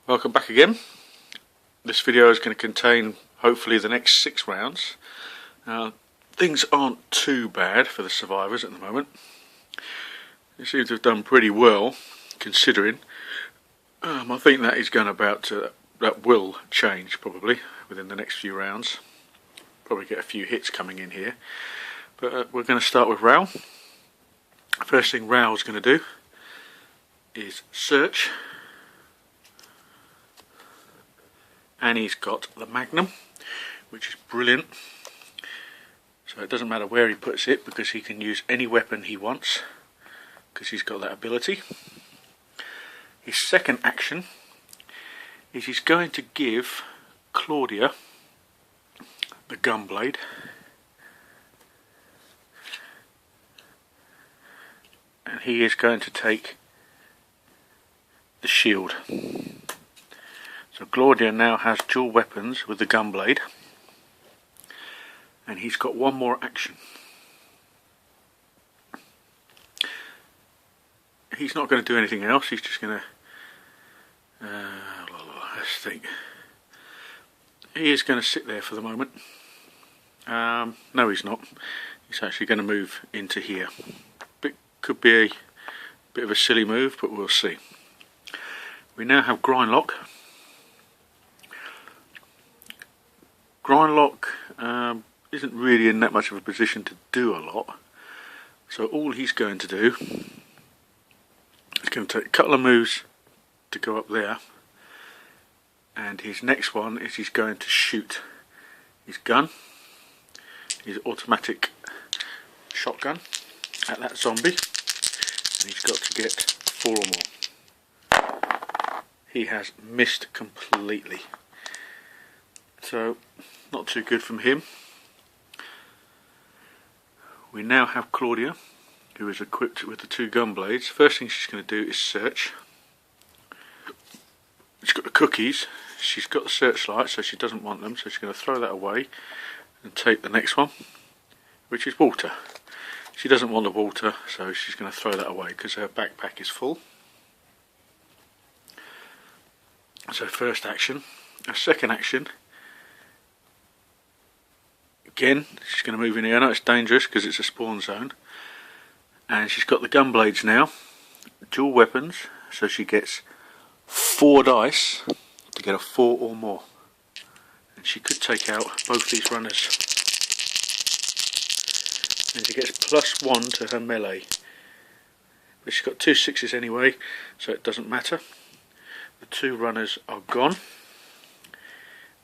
Welcome back again. This video is going to contain hopefully the next 6 rounds. Things aren't too bad for the survivors at the moment. They seem to have done pretty well considering. I think that is going that will change probably within the next few rounds. Probably get a few hits coming in here. But we're going to start with Raoul. First thing Raoul's going to do is search. And he's got the Magnum, which is brilliant. So it doesn't matter where he puts it because he can use any weapon he wants because he's got that ability. His second action is he's going to give Claudia the gunblade. And he is going to take the shield. So Claudia now has dual weapons with the gunblade, and he's got one more action. He's not going to do anything else, he's just going to, let's think. He is going to sit there for the moment. No, he's not. He's actually going to move into here. Could be a bit of a silly move, but we'll see. We now have Grindlock. Grindlock isn't really in that much of a position to do a lot, so all he's going to do is going to take a couple of moves to go up there, and his next one is he's going to shoot his gun, his automatic shotgun at that zombie, and he's got to get 4 or more. He has missed completely. So, not too good from him. We now have Claudia, who is equipped with the 2 gun blades. First thing she's going to do is search. She's got the cookies. She's got the searchlight, so she doesn't want them. So she's going to throw that away and take the next one, which is water. She doesn't want the water, so she's going to throw that away because her backpack is full. So first action. Her second action. Again, she's going to move in here. I know it's dangerous because it's a spawn zone. And she's got the gun blades now. Dual weapons. So she gets 4 dice to get a 4 or more. And she could take out both these runners. And she gets +1 to her melee. But she's got 2 6s anyway, so it doesn't matter. The 2 runners are gone.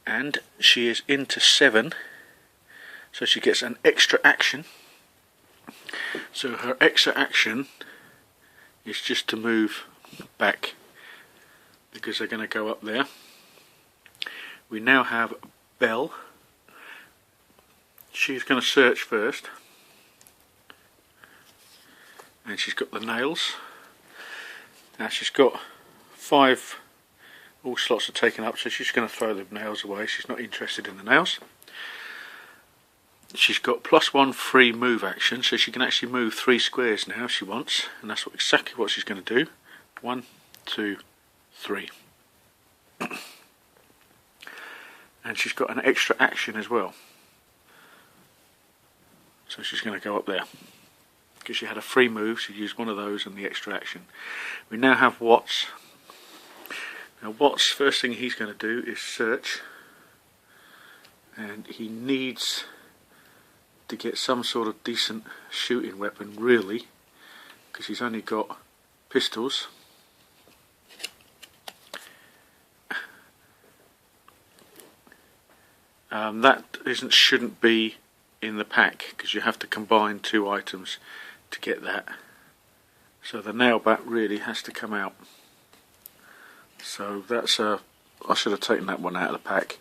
And she is into 7. So she gets an extra action. So her extra action is just to move back because they're going to go up there. We now have Belle. She's going to search first. And she's got the nails. Now she's got 5, all slots are taken up, so she's going to throw the nails away. She's not interested in the nails. She's got +1 free move action, so she can actually move 3 squares now if she wants, and that's exactly what she's going to do. 1, 2, 3. And she's got an extra action as well. So she's going to go up there. Because she had a free move, she used one of those and the extra action. We now have Watts. Now Watts, first thing he's going to do is search. And he needs to get some sort of decent shooting weapon, really, because he's only got pistols. That shouldn't be in the pack because you have to combine 2 items to get that. So the nail bat really has to come out. So that's I should have taken that one out of the pack.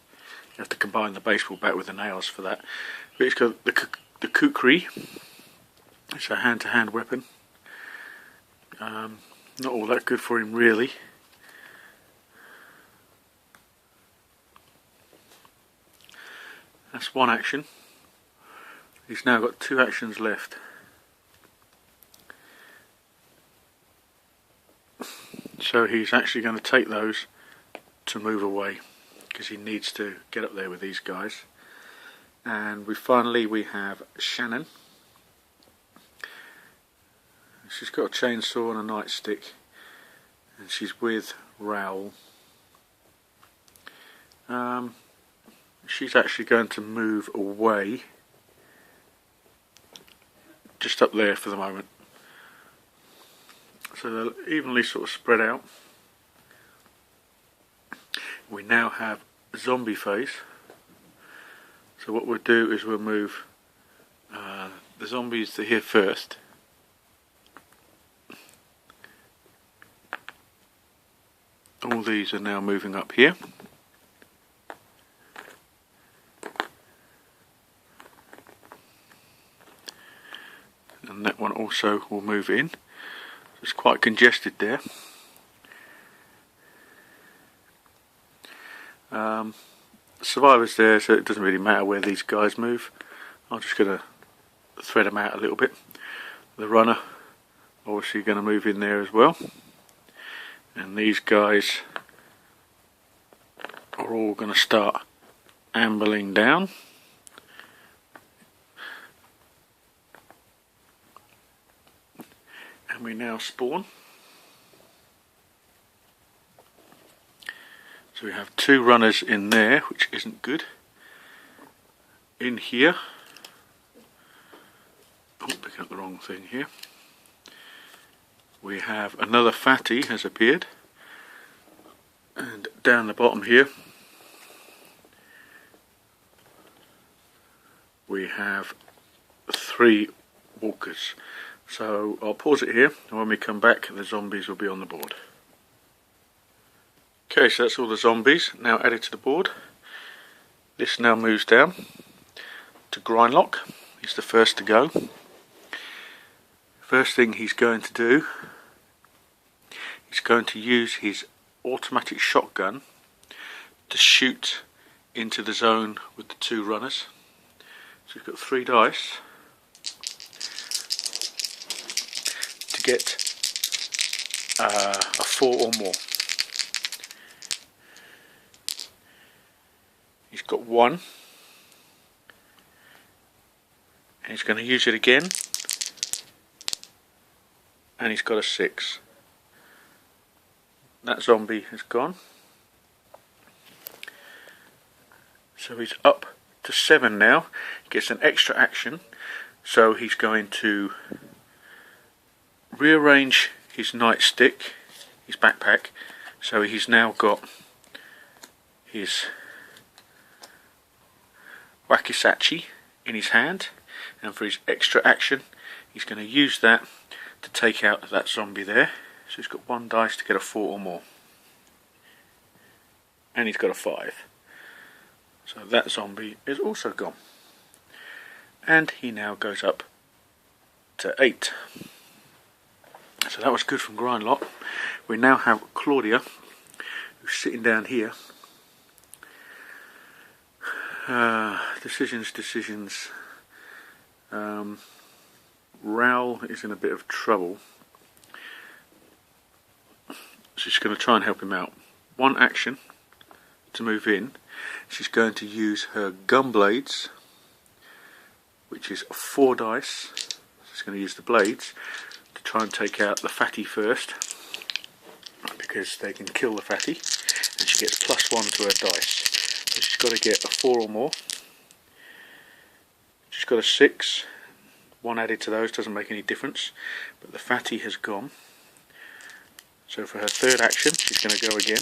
You have to combine the baseball bat with the nails for that. But it's got the kukri. It's a hand-to-hand weapon. Not all that good for him really. That's one action. He's now got 2 actions left. So he's actually going to take those to move away because he needs to get up there with these guys. And we have Shannon. She's got a chainsaw and a nightstick, and she's with Raoul. She's actually going to move away just up there for the moment, so they'll evenly sort of spread out. We now have zombie phase, so what we'll do is we'll move the zombies to here first. All these are now moving up here. And that one also will move in. It's quite congested there. Survivors there, so it doesn't really matter where these guys move. I'm just going to thread them out a little bit. The runner obviously going to move in there as well. And these guys are all going to start ambling down. And we now spawn. So we have 2 runners in there, which isn't good. In here, oh, picking up the wrong thing here. We have another fatty has appeared, and down the bottom here we have 3 walkers. So I'll pause it here, and when we come back the zombies will be on the board. Okay, so that's all the zombies now added to the board. This now moves down to Grindlock. He's the first to go. First thing he's going to do, he's going to use his automatic shotgun to shoot into the zone with the 2 runners. So we've got 3 dice to get a 4 or more. He's got 1, and he's going to use it again, and he's got a 6. That zombie has gone, so he's up to 7 now. He gets an extra action, so he's going to rearrange his nightstick, his backpack, so he's now got his wakizashi in his hand, and for his extra action he's going to use that to take out that zombie there. So he's got 1 dice to get a 4 or more, and he's got a 5. So that zombie is also gone, and he now goes up to 8. So that was good from Grindlock. We now have Claudia, who's sitting down here. Decisions. Raoul is in a bit of trouble. She's going to try and help him out. 1 action to move in. She's going to use her gun blades, which is 4 dice. She's going to use the blades to try and take out the fatty first, because they can kill the fatty, and she gets +1 to her dice. So she's got to get a 4 or more. She's got a 6. 1 added to those doesn't make any difference, but the fatty has gone. So for her 3rd action she's going to go again.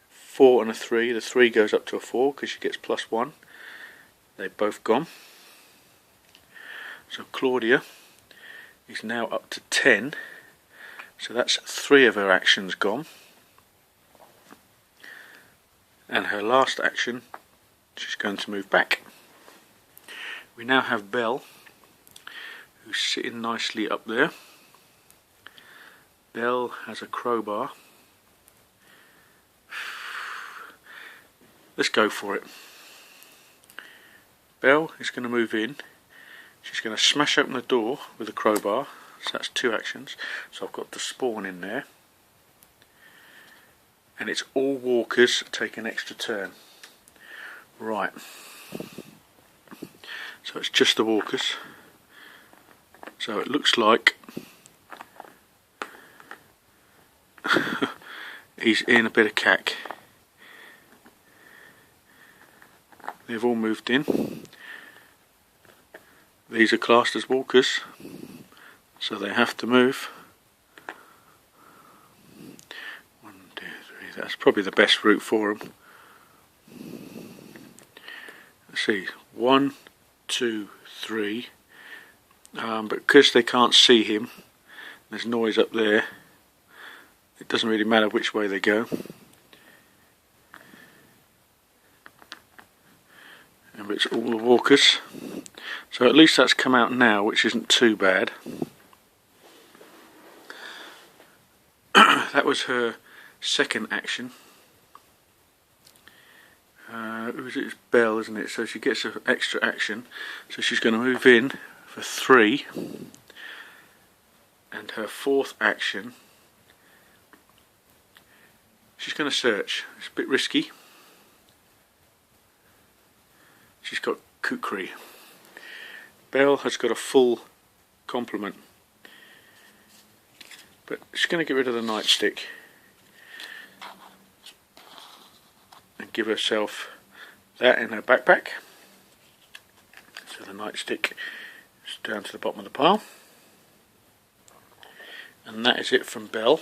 4 and a 3. The 3 goes up to a 4 because she gets +1. They've both gone. So Claudia is now up to 10. So that's 3 of her actions gone. And her last action, she's going to move back. We now have Belle, who's sitting nicely up there. Belle has a crowbar. Let's go for it. Belle is going to move in. She's going to smash open the door with a crowbar. So that's 2 actions. So I've got the spawn in there. and it's all walkers take an extra turn. Right, so it's just the walkers. So it looks like he's in a bit of cack. They've all moved in. These are classed as walkers, so they have to move. 1, 2, 3, that's probably the best route for them. Let's see, 1, 2, 3, but because they can't see him, there's noise up there, it doesn't really matter which way they go. And it's all the walkers, so at least that's come out now, which isn't too bad. That was her second action. It's Belle, isn't it? So she gets an extra action, so she's going to move in for 3, and her fourth action, she's going to search. It's a bit risky. She's got kukri. Belle has got a full complement, but she's going to get rid of the nightstick and give herself that in her backpack. So the nightstick is down to the bottom of the pile, and that is it from Belle.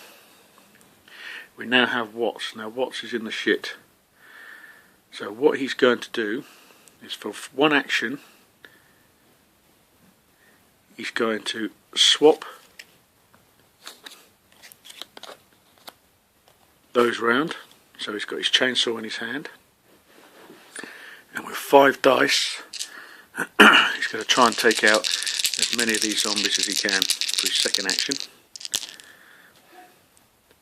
We now have Watts. Now Watts is in the shit, so what he's going to do is, for one action, he's going to swap those round. So he's got his chainsaw in his hand, and with 5 dice he's going to try and take out as many of these zombies as he can for his second action.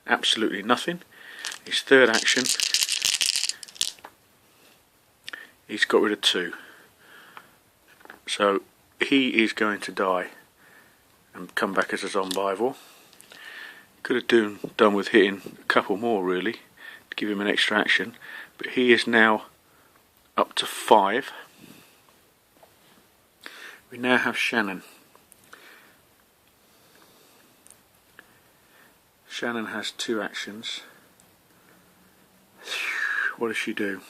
Absolutely nothing. His third action, he's got rid of 2. So he is going to die and come back as a zombivore. Could have done with hitting a couple more really to give him an extra action, but he is now up to 5. We now have Shannon. Shannon has 2 actions. What does she do?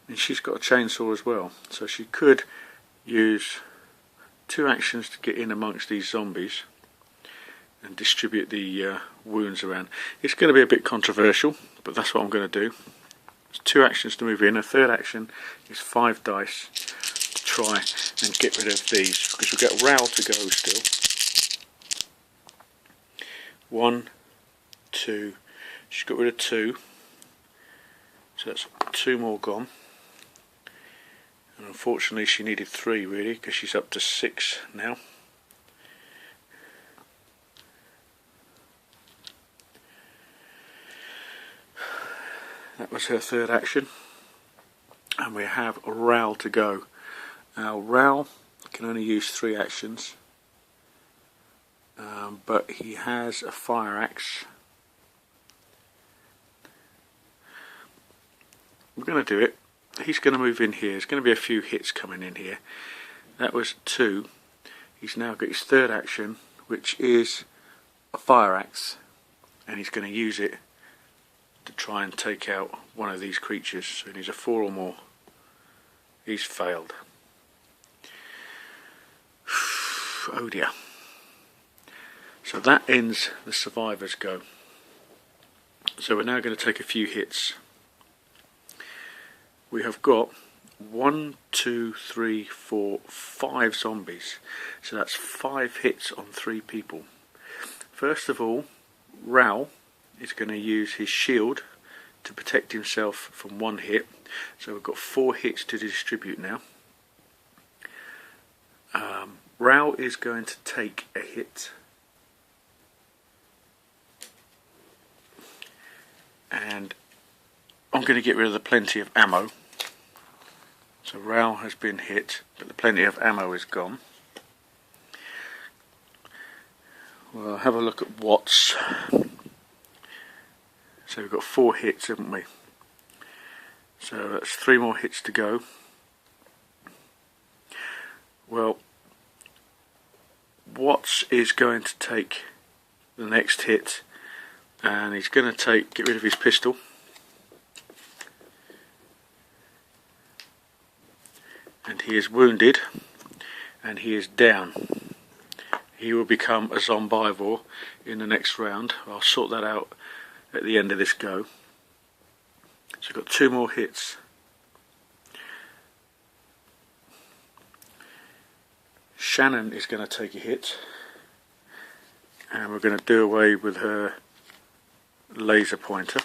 And she's got a chainsaw as well, so she could use 2 actions to get in amongst these zombies and distribute the wounds around. It's going to be a bit controversial, but that's what I'm going to do. It's 2 actions to move in. A third action is 5 dice to try and get rid of these, because we've got Raoul to go still. 1, 2, she's got rid of 2, so that's 2 more gone. And unfortunately she needed 3 really, because she's up to 6 now. That was her third action, and we have Raoul to go. Now Raoul can only use 3 actions, but he has a fire axe. We're going to do it. He's going to move in here. There's going to be a few hits coming in here. That was 2. He's now got his third action, which is a fire axe, and he's going to use it to try and take out one of these creatures. So he needs a 4 or more. He's failed. Oh dear. So that ends the survivors go. So we're now going to take a few hits. We have got 1, 2, 3, 4, 5 zombies. So that's 5 hits on 3 people. First of all, Raoul is going to use his shield to protect himself from 1 hit. So we've got 4 hits to distribute now. Raoul is going to take a hit, and I'm going to get rid of the plenty of ammo. So Raoul has been hit, but the plenty of ammo is gone. Well, have a look at Watts. So we've got 4 hits, haven't we? So that's 3 more hits to go. Well, Watts is going to take the next hit, and he's going to get rid of his pistol. And he is wounded, and he is down. He will become a zombivore in the next round. I'll sort that out at the end of this go. So we've got 2 more hits. Shannon is going to take a hit, and we're going to do away with her laser pointer.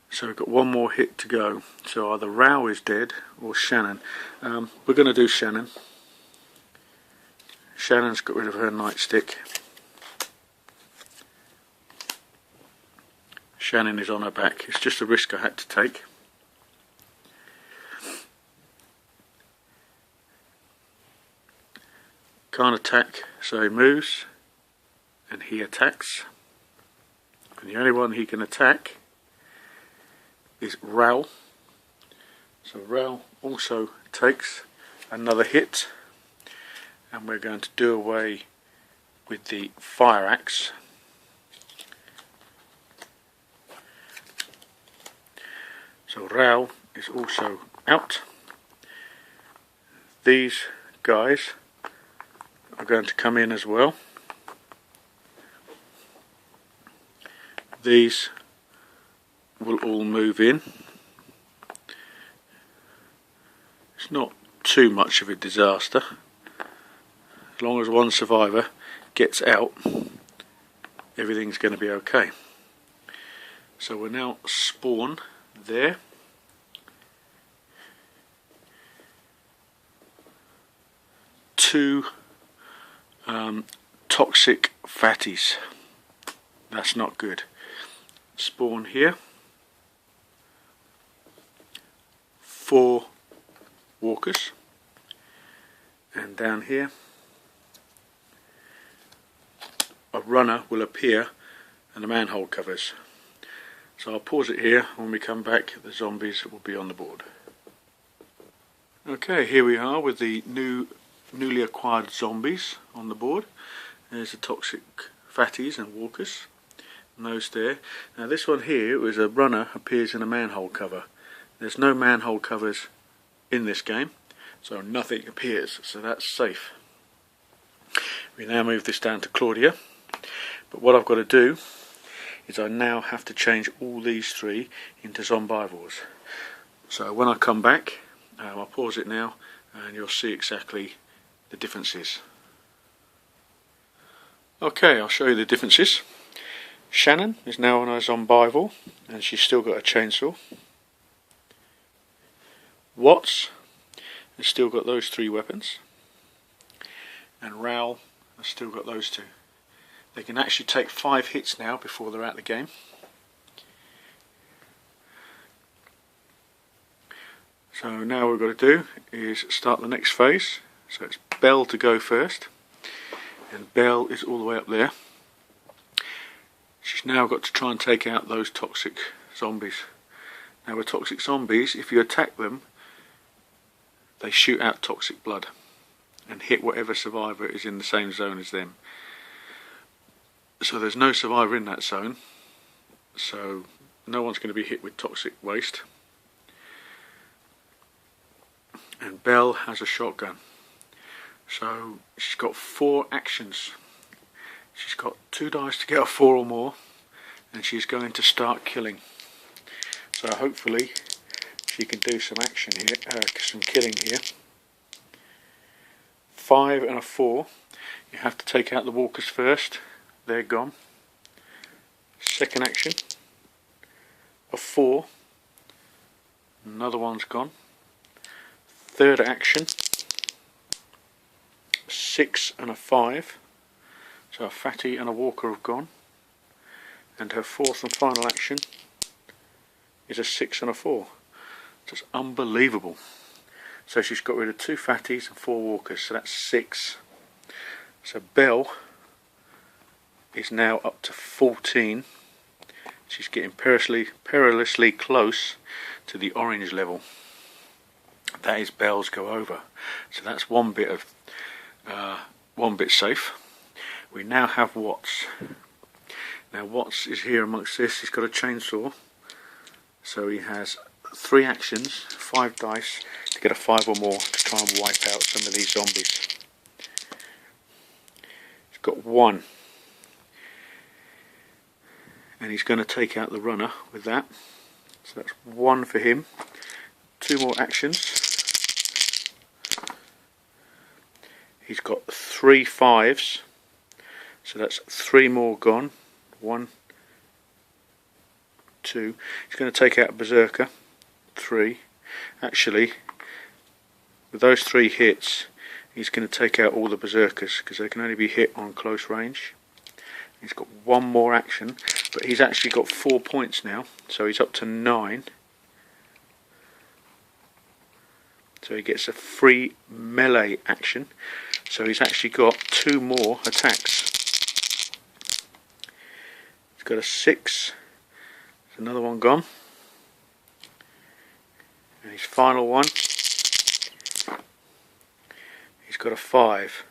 So we've got 1 more hit to go. So either Rao is dead or Shannon. We're going to do Shannon. Shannon's got rid of her nightstick. Shannon is on her back. It's just a risk I had to take. Can't attack, so he moves and he attacks. And the only one he can attack is Rao. So Rao also takes another hit, and we're going to do away with the fire axe. So Rao is also out. These guys are going to come in as well. These will all move in. It's not too much of a disaster. As long as one survivor gets out, everything's going to be okay. So we'll now spawn there. Two toxic fatties. That's not good. Spawn here. 4 walkers, and down here a runner will appear and the manhole covers. So I'll pause it here. When we come back, the zombies will be on the board. Okay, here we are with the newly acquired zombies on the board. There's the toxic fatties and walkers, and those there. Now this one here was a runner appears in a manhole cover. There's no manhole covers in this game, so nothing appears, so that's safe. We now move this down to Claudia, but what I've got to do is I now have to change all these 3 into zombivores. So when I come back, I'll pause it now and you'll see exactly the differences. Okay, I'll show you the differences. Shannon is now on a zombivore and she's still got a chainsaw. Watts has still got those 3 weapons, and Rao has still got those 2. They can actually take 5 hits now before they're out of the game. So now what we've got to do is start the next phase. So it's Belle to go first, and Belle is all the way up there. She's now got to try and take out those toxic zombies. Now with toxic zombies, if you attack them, they shoot out toxic blood and hit whatever survivor is in the same zone as them. So there's no survivor in that zone, so no one's going to be hit with toxic waste. And Belle has a shotgun. So she's got 4 actions. She's got 2 dice to get a 4 or more, and she's going to start killing. So hopefully she can do some action here, some killing here. 5 and a 4. You have to take out the walkers first. They're gone. Second action, a 4. Another one's gone. Third action, 6 and a 5. So a fatty and a walker have gone. And her 4th and final action is a 6 and a 4. Just unbelievable. So she's got rid of 2 fatties and 4 walkers, so that's 6. So Belle is now up to 14. She's getting perilously close to the orange level. That is Belle's go over. So that's one bit safe. We now have Watts. Now Watts is here amongst this. He's got a chainsaw. So he has 3 actions, 5 dice to get a 5 or more to try and wipe out some of these zombies. He's got 1. And he's going to take out the runner with that. So that's 1 for him. 2 more actions. He's got 3 5s. So that's 3 more gone. 1, 2. He's going to take out a berserker. 3. Actually, with those 3 hits, he's going to take out all the berserkers because they can only be hit on close range. He's got 1 more action, but he's actually got 4 points now, so he's up to 9. So he gets a free melee action, so he's actually got 2 more attacks. He's got a 6, there's another one gone, and his final one, he's got a 5,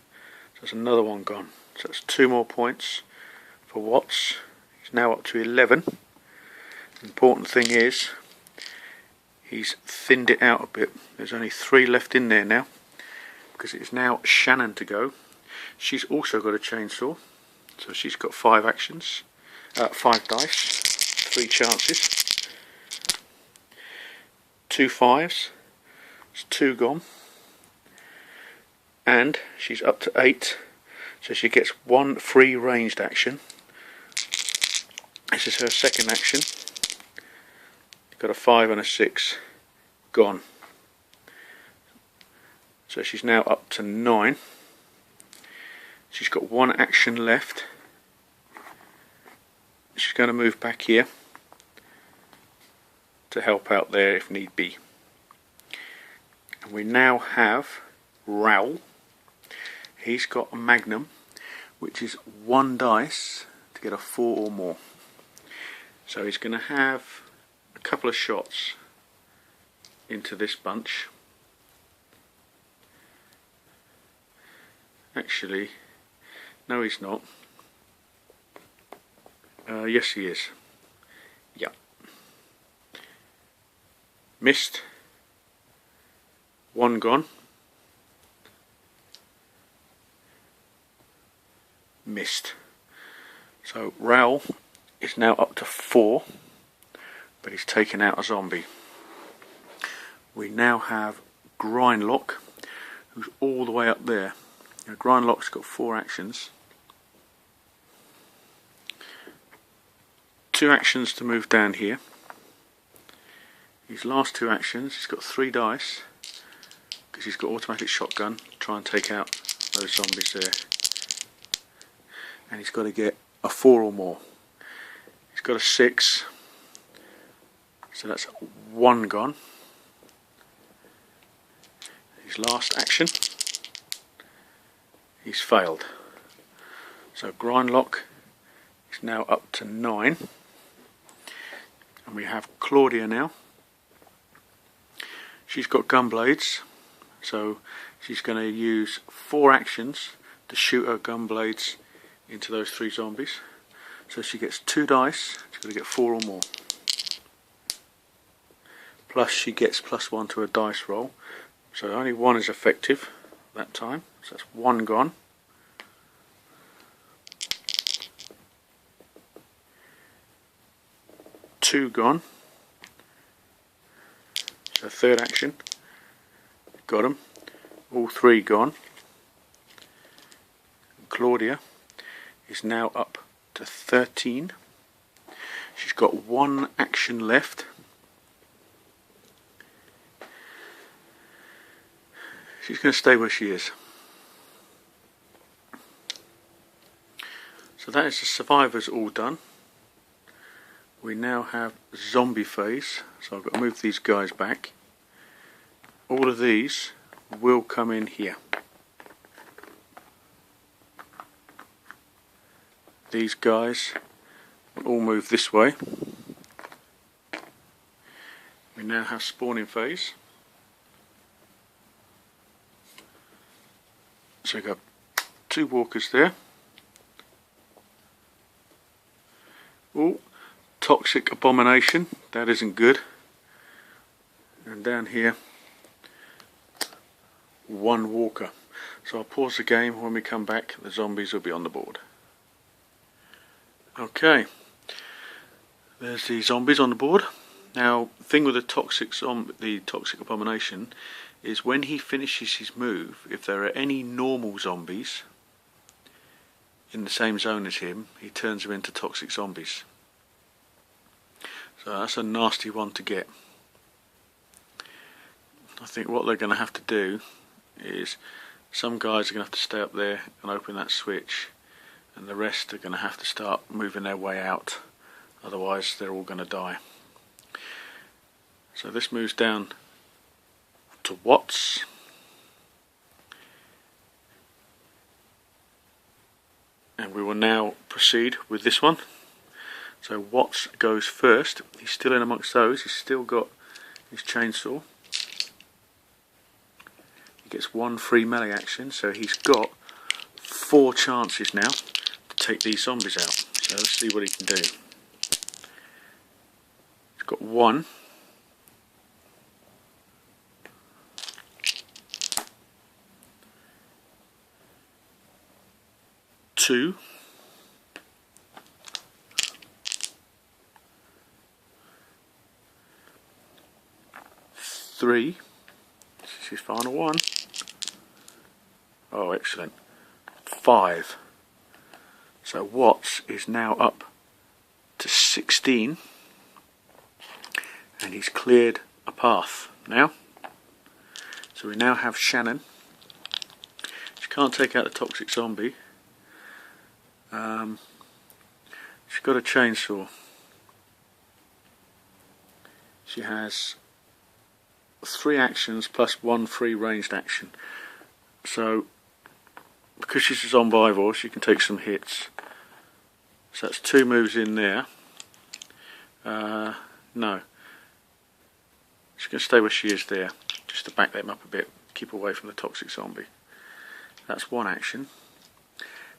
so there's another one gone. So that's 2 more points for Watts. He's now up to 11. The important thing is he's thinned it out a bit. There's only 3 left in there now because it is now Shannon to go. She's also got a chainsaw, so she's got 5 actions, 5 dice, 3 chances, 2 5s, it's 2 gone, and she's up to 8, so she gets 1 free ranged action. This is her second action. Got a 5 and a 6 gone. So she's now up to 9. She's got 1 action left. She's going to move back here to help out there if need be. And we now have Raoul. He's got a magnum, which is 1 dice to get a 4 or more. So he's going to have a couple of shots into this bunch. Actually, no, he's not. Yes, he is. Yeah. Missed. 1 gone. Missed. So Raoul is now up to 4, but he's taken out a zombie. We now have Grindlock, who's all the way up there. Now, Grindlock's got 4 actions. 2 actions to move down here. His last 2 actions, he's got 3 dice, because he's got automatic shotgun, try and take out those zombies there. And he's got to get a 4 or more. He's got a 6, so that's 1 gone. His last action, he's failed. So Grindlock is now up to 9. And we have Claudia now. She's got gunblades, so she's going to use 4 actions to shoot her gunblades into those 3 zombies. So she gets 2 dice, she's got to get 4 or more. Plus she gets +1 to her dice roll. So only 1 is effective that time, so that's 1 gone. Two gone. So 3rd action, got him. All 3 gone. Claudia is now up to 13. She's got 1 action left. She's going to stay where she is. So that is the survivors all done. We now have zombie phase, so I've got to move these guys back. all of these will come in here. These guys will all move this way. We now have spawning phase. So we've got 2 walkers there. Oh, toxic abomination, that isn't good. And down here, 1 walker. So I'll pause the game. When we come back, the zombies will be on the board. Okay, there's the zombies on the board. Now, the thing with the toxic abomination is when he finishes his move, if there are any normal zombies in the same zone as him, he turns them into toxic zombies. So that's a nasty one to get. I think what they're going to have to do is some guys are going to have to stay up there and open that switch, and the rest are going to have to start moving their way out, otherwise they're all going to die. So this moves down to Watts. And we will now proceed with this one. So Watts goes first. He's still in amongst those. He's still got his chainsaw. He gets 1 free melee action, so he's got 4 chances now to take these zombies out. So let's see what he can do. He's got 1. 2. 3. This is his final one. Oh, excellent. 5. So Watts is now up to 16, and he's cleared a path now. So we now have Shannon. She can't take out the toxic zombie. She's got a chainsaw. She has 3 actions plus 1 free ranged action. So because she's a zombivore, she can take some hits. So that's 2 moves in there. No. She's going to stay where she is there, just to back them up a bit, keep away from the toxic zombie. That's 1 action.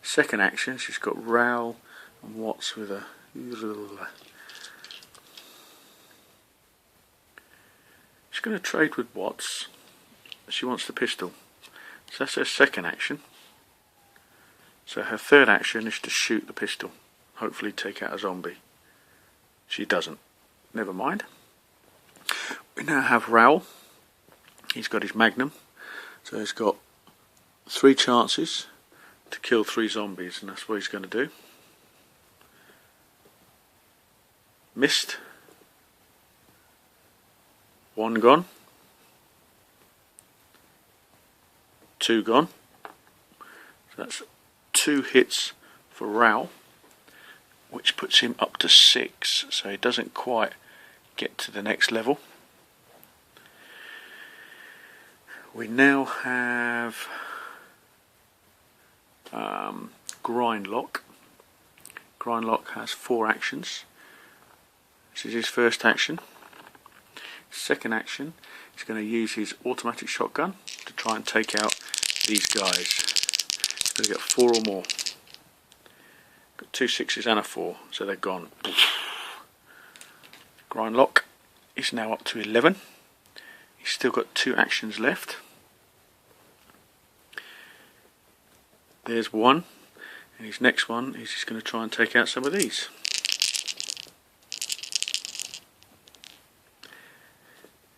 Second action, she's got Raoul and Watts with a... She's going to trade with Watts. She wants the pistol. So that's her second action. So her third action is to shoot the pistol. Hopefully take out a zombie. She doesn't. Never mind. We now have Raoul. He's got his magnum. So he's got 3 chances to kill 3 zombies, and that's what he's going to do. Missed. 1 gone. 2 gone. So that's 2 hits for Raoul, which puts him up to 6, so he doesn't quite get to the next level. We now have Grindlock. Grindlock has 4 actions. This is his first action. Second action, he's going to use his automatic shotgun to try and take out these guys. He's going to get 4 or more. Got 2 6s and a 4, so they're gone. Grindlock is now up to 11. He's still got 2 actions left. There's 1, and his next one is he's going to try and take out some of these.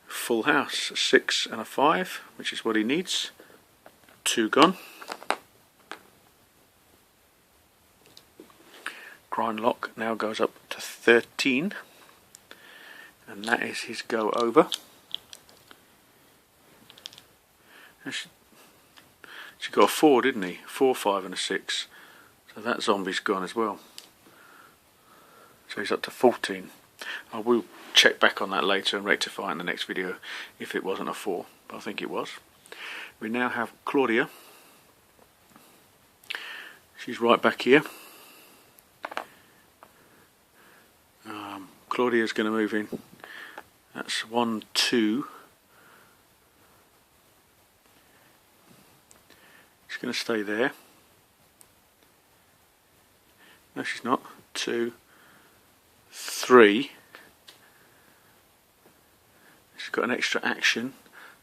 Full house, a 6 and a 5, which is what he needs. 2 gone. Grindlock now goes up to 13, and that is his go over. She got a 4, didn't he? 4, 5 and a 6. So that zombie's gone as well. So he's up to 14. I will check back on that later and rectify in the next video if it wasn't a 4, but I think it was. We now have Claudia. She's right back here. Claudia's going to move in. That's 1, 2. She's going to stay there. No, she's not. 2, 3. She's got an extra action,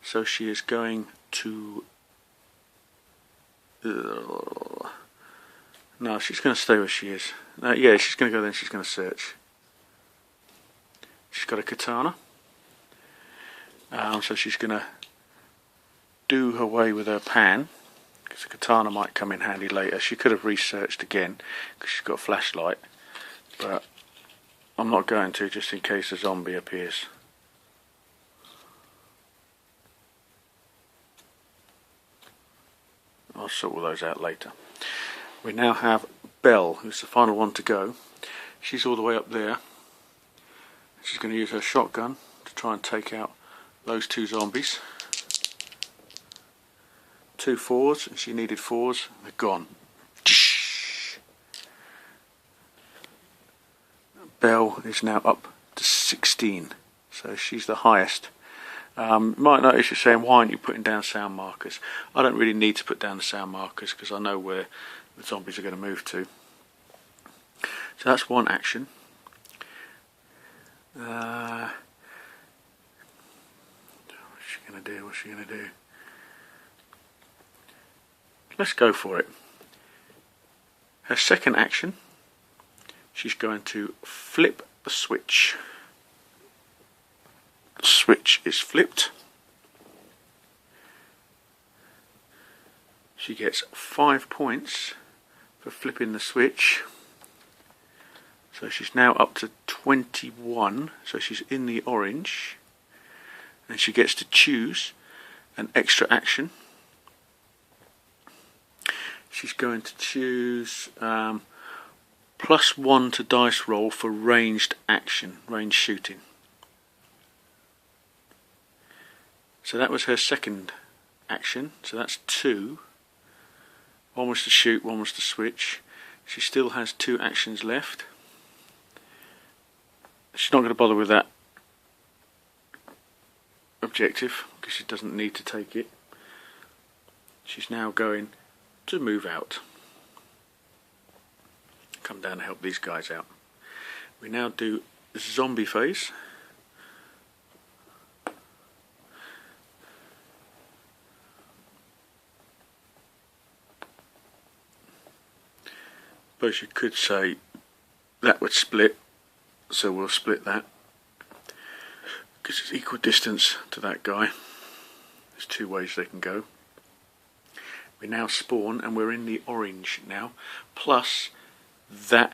so she is going to... No, she's going to stay where she is. Yeah, she's going to go then, she's going to search. She's got a katana. So she's going to do her way with her pan, because the katana might come in handy later. She could have researched again, because she's got a flashlight. But I'm not going to, just in case a zombie appears. I'll sort all those out later. We now have Belle, who's the final one to go. She's all the way up there. She's going to use her shotgun to try and take out those 2 zombies. 2 4s, and she needed 4s. They're gone. Belle is now up to 16, so she's the highest. You might notice you're saying, why aren't you putting down sound markers? I don't really need to put down the sound markers because I know where the zombies are going to move to. So that's one action. What's she going to do? What's she going to do? Let's go for it. Her second action, she's going to flip the switch. The switch is flipped. She gets 5 points for flipping the switch. So she's now up to 21, so she's in the orange. And she gets to choose an extra action. She's going to choose +1 to dice roll for ranged action, ranged shooting. So that was her second action, so that's 2. One was to shoot, one was to switch. She still has 2 actions left. She's not going to bother with that objective because she doesn't need to take it. She's now going to move out. Come down and help these guys out. We now do zombie phase. Suppose you could say that would split, so we'll split that because it's equal distance to that guy. There's 2 ways they can go. We now spawn and we're in the orange now, plus that